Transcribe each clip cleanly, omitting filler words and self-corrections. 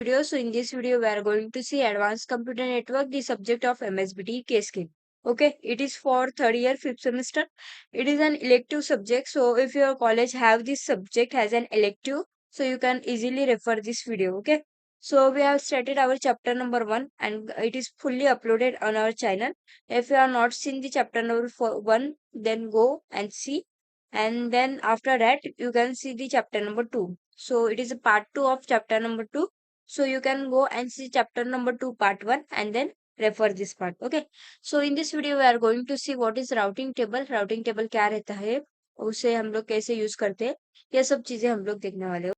Video. So in this video, we are going to see advanced computer network, the subject of MSBT K-Skill. Okay, it is for third year, fifth semester. It is an elective subject. So if your college have this subject as an elective, so you can easily refer this video. Okay. So we have started our chapter number 1 and it is fully uploaded on our channel. If you are not seen the chapter number 1, then go and see. And then after that, you can see the chapter number 2. So it is a part 2 of chapter number 2, so you can go and see chapter number 2 part 1 and then refer this part. Okay, so in this video we are going to see what is routing table. routing table क्या रहता है, उसे हम लोग कैसे use करते हैं, ये सब चीजें हम लोग देखने वाले हो.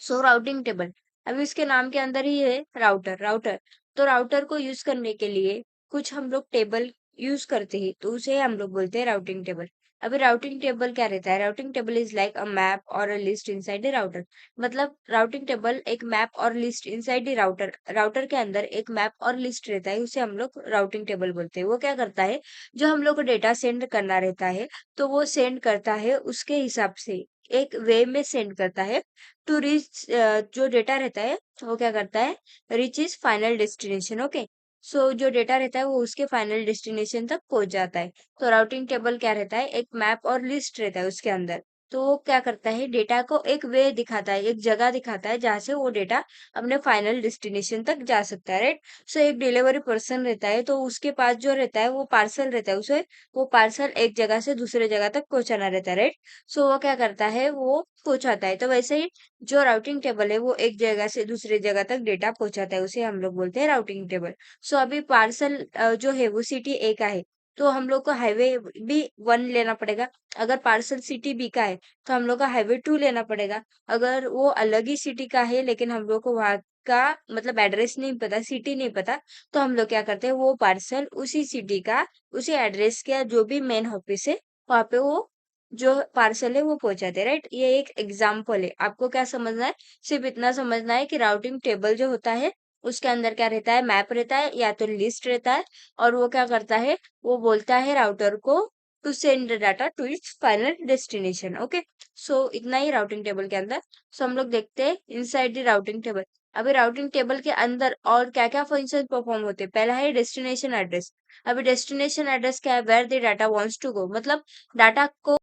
सो राउटिंग टेबल, अभी इसके नाम के अंदर ही है राउटर. तो राउटर को यूज करने के लिए कुछ हम लोग टेबल यूज करते हैं, तो उसे हम लोग बोलते हैं राउटिंग टेबल. अभी राउटिंग टेबल क्या रहता है, routing table is like a map और a list inside the router. मतलब राउटिंग टेबल एक मैप और list inside the router. Router के अंदर एक मैप और लिस्ट रहता है, उसे हम लोग राउटिंग टेबल बोलते हैं. वो क्या करता है, जो हम लोग को डेटा सेंड करना रहता है, तो वो सेंड करता है उसके हिसाब से, एक वे में सेंड करता है टू रीच. जो डेटा रहता है वो क्या करता है, reach is final destination. Okay, so जो डेटा रहता है वो उसके फाइनल डेस्टिनेशन तक पहुंच जाता है. तो राउटिंग टेबल क्या रहता है, एक मैप और लिस्ट रहता है उसके अंदर. तो वो क्या करता है, डेटा को एक वे दिखाता है, एक जगह दिखाता है जहां से वो डेटा अपने फाइनल डेस्टिनेशन तक जा सकता है. राइट. सो एक डिलीवरी पर्सन रहता है, तो उसके पास जो रहता है वो पार्सल रहता है, उसे वो पार्सल एक जगह से दूसरे जगह तक पहुंचाना रहता है. राइट. सो वो क्या करता है, वो पहुंचाता है. तो वैसे ही जो राउटिंग टेबल है वो एक जगह से दूसरे जगह तक डेटा पहुंचाता है, उसे हम लोग बोलते हैं राउटिंग टेबल. सो अभी पार्सल जो है वो सिटी ए का है, तो हम लोग को हाईवे भी 1 लेना पड़ेगा. अगर पार्सल सिटी बी का है, तो हम लोग को हाईवे 2 लेना पड़ेगा. अगर वो अलग ही सिटी का है लेकिन हम लोग को वहां का मतलब एड्रेस नहीं पता, सिटी नहीं पता, तो हम लोग क्या करते हैं, वो पार्सल उसी सिटी का, उसी एड्रेस का जो भी मेन ऑफिस है वहां पे वो जो पार्सल है वो पहुंचाते हैं. राइट. ये एक एग्जाम्पल है. आपको क्या समझना है, सिर्फ इतना समझना है कि राउटिंग टेबल जो होता है उसके अंदर क्या रहता है, मैप रहता है या तो लिस्ट रहता है, और वो क्या करता है, वो बोलता है राउटर को to send data to its final destination. Okay, so इतना ही राउटिंग टेबल के अंदर. सो हम लोग देखते हैं इनसाइड द राउटिंग टेबल. अभी राउटिंग टेबल के अंदर और क्या क्या फंक्शन परफॉर्म होते हैं. पहला है डेस्टिनेशन एड्रेस. अभी डेस्टिनेशन एड्रेस क्या है, where the data wants to go. मतलब डाटा को,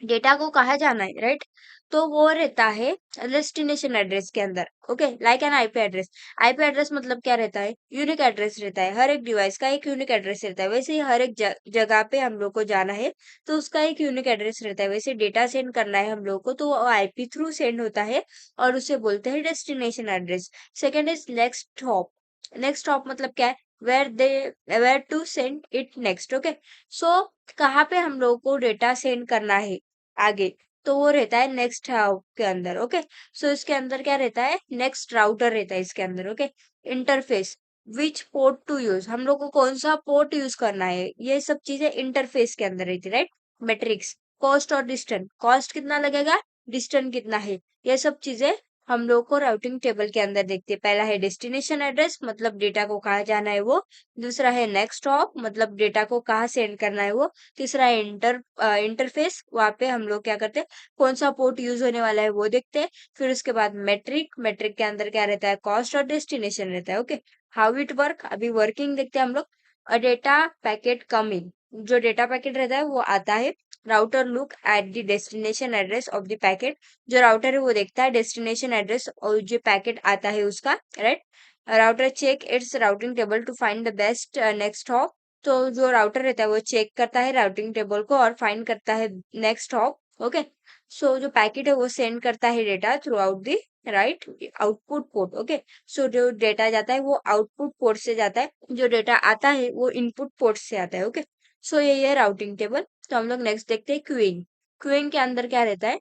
डेटा को कहाँ जाना है. राइट. तो वो रहता है डेस्टिनेशन एड्रेस के अंदर. Okay, like an IP address. IP address मतलब क्या रहता है, यूनिक एड्रेस रहता है. हर एक डिवाइस का एक यूनिक एड्रेस रहता है. वैसे ही हर एक जगह पे हम लोग को जाना है, तो उसका एक यूनिक एड्रेस रहता है. वैसे डेटा सेंड करना है हम लोग को, तो वो आईपी थ्रू सेंड होता है और उसे बोलते हैं destination address. Second is next hop. Next hop मतलब क्या है, where they, where to send it next. Okay, so कहाँ पे हम लोग को डेटा सेंड करना है आगे, तो वो रहता है नेक्स्ट के अंदर. ओके, सो इसके अंदर क्या रहता है, नेक्स्ट राउटर रहता है इसके अंदर. Okay, interface, which port to use, हम लोग को कौन सा पोर्ट यूज करना है, ये सब चीजें इंटरफेस के अंदर रहती है. राइट. मैट्रिक्स, कॉस्ट और डिस्टेंस, कॉस्ट कितना लगेगा, डिस्टेंस कितना है, ये सब चीजें हम लोग को राउटिंग टेबल के अंदर देखते हैं. पहला है डेस्टिनेशन एड्रेस, मतलब डेटा को कहाँ जाना है वो. दूसरा है नेक्स्ट हॉप, मतलब डेटा को कहाँ सेंड करना है वो. तीसरा है इंटरफेस, वहां पे हम लोग क्या करते हैं, कौन सा पोर्ट यूज होने वाला है वो देखते हैं. फिर उसके बाद मेट्रिक, मेट्रिक के अंदर क्या रहता है, कॉस्ट और डेस्टिनेशन रहता है. ओके, हाउ इट वर्क, अभी वर्किंग देखते हैं हम लोग. अ डेटा पैकेट कम इन, जो डेटा पैकेट रहता है वो आता है. Router look at the destination address of the packet, जो राउटर है वो देखता है डेस्टिनेशन एड्रेस और जो पैकेट आता है उसका. Right. Router check its routing table to find the best next hop. तो जो राउटर रहता है वो चेक करता है राउटिंग टेबल को और फाइंड करता है नेक्स्ट हॉप. ओके, सो जो पैकेट है वो सेंड करता है data through out the right output port. Okay, so जो डेटा जाता है वो आउटपुट पोर्ट से जाता है, जो डेटा आता है वो इनपुट पोर्ट से आता है. ओके, सो ये है राउटिंग टेबल. तो हम लोग नेक्स्ट देखते हैं क्यूइंग. क्यूइंग के अंदर क्या रहता है,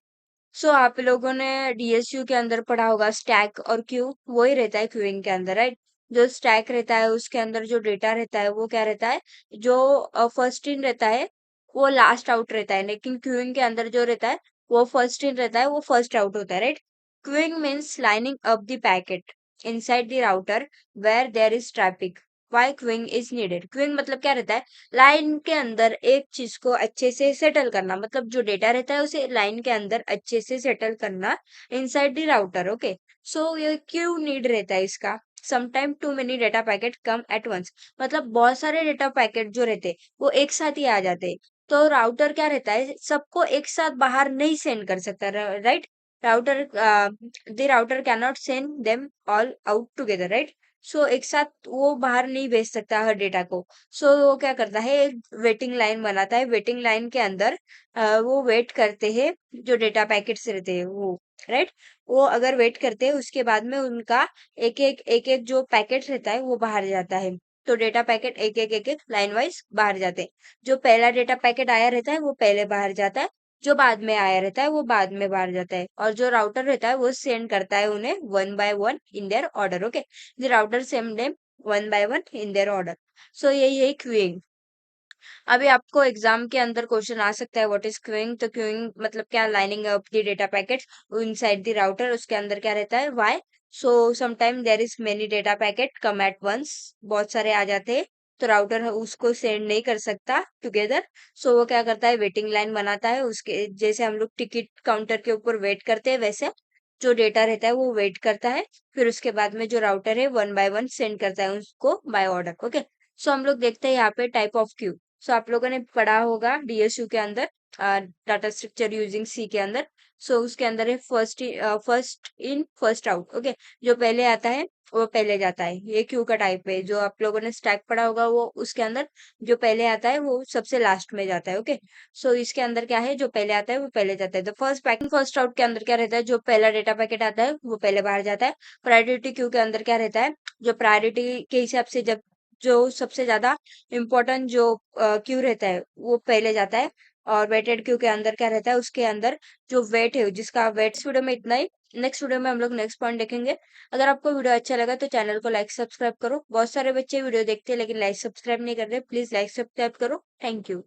सो आप लोगों ने डीएसयू के अंदर पढ़ा होगा स्टैक और क्यू, वही रहता है क्यूइंग के अंदर. राइट. जो स्टैक रहता है उसके अंदर जो डेटा रहता है वो क्या रहता है, जो फर्स्ट इन रहता है वो लास्ट आउट रहता है, लेकिन क्यूइंग के अंदर जो रहता है वो फर्स्ट इन रहता है, वो फर्स्ट आउट होता है. Right. Queuing means lining up the packet inside the router where there is traffic. Why queuing is needed. Queuing मतलब क्या रहता है, लाइन के अंदर एक चीज को अच्छे से सेटल करना, मतलब जो डेटा रहता है उसे लाइन के अंदर अच्छे से सेटल करना inside the router. Okay, so ये क्यों नीड रहता है इसका, sometime too many data packet come at once, मतलब बहुत सारे डेटा पैकेट जो रहते वो एक साथ ही आ जाते, तो राउटर क्या रहता है, सबको एक साथ बाहर नहीं सेंड कर सकता, right. Router the router can not send them all out together, right. So एक साथ वो बाहर नहीं भेज सकता हर डेटा को। सो वो क्या करता है, एक वेटिंग लाइन बनाता है, वेटिंग लाइन के अंदर वो वेट करते हैं जो डेटा पैकेट्स रहते हैं वो, राइट। वो अगर वेट करते हैं उसके बाद में उनका एक एक जो पैकेट रहता है वो बाहर जाता है। तो डेटा पैकेट एक एक लाइन वाइज बाहर जाते हैं। जो पहला डेटा पैकेट आया रहता है वो पहले बाहर जाता है, जो बाद में आया रहता है वो बाद में बाहर जाता है, और जो राउटर रहता है वो सेंड करता है उन्हें one by one in their order. Okay, the router send them one by one in their order. So यही है क्यूइंग। अभी आपको एग्जाम के अंदर क्वेश्चन आ सकता है व्हाट इज क्यूइंग, तो क्यूइंग मतलब क्या, lining up the data packets inside the router, उसके अंदर क्या रहता है, why. So sometime there is many data packet come at once, बहुत सारे आ जाते हैं, तो राउटर उसको सेंड नहीं कर सकता टुगेदर। सो वो क्या करता है, वेटिंग लाइन बनाता है, उसके जैसे हम लोग टिकट काउंटर के ऊपर वेट करते हैं वैसे जो डेटा रहता है वो वेट करता है, फिर उसके बाद में जो राउटर है वन बाय वन सेंड करता है उसको बाय ऑर्डर। ओके, सो हम लोग देखते हैं यहाँ पे टाइप ऑफ क्यू। सो आप लोगों ने पढ़ा होगा डीएसयू के अंदर, डाटा स्ट्रक्चर यूजिंग सी के अंदर। सो उसके अंदर है first in first out. Okay, जो पहले आता है वो पहले जाता है, ये क्यू का टाइप है। जो आप लोगों ने स्टैक पढ़ा होगा वो उसके अंदर जो पहले आता है वो सबसे लास्ट में जाता है। ओके, सो इसके अंदर क्या है, जो पहले आता है वो पहले जाता है। तो फर्स्ट पैकिंग फर्स्ट आउट के अंदर क्या रहता है, जो पहला डेटा पैकेट आता है वो पहले बाहर जाता है। प्रायोरिटी क्यू के अंदर क्या रहता है, जो प्रायोरिटी के हिसाब से जब जो सबसे ज्यादा इम्पोर्टेंट जो क्यू रहता है वो पहले जाता है। और वेटेड क्यू के अंदर क्या रहता है, उसके अंदर जो वेट है जिसका वेट। इस वीडियो में इतना ही, नेक्स्ट वीडियो में हम लोग नेक्स्ट पॉइंट देखेंगे। अगर आपको वीडियो अच्छा लगा तो चैनल को लाइक सब्सक्राइब करो। बहुत सारे बच्चे वीडियो देखते हैं लेकिन लाइक सब्सक्राइब नहीं कर रहे, प्लीज लाइक सब्सक्राइब करो। Thank you.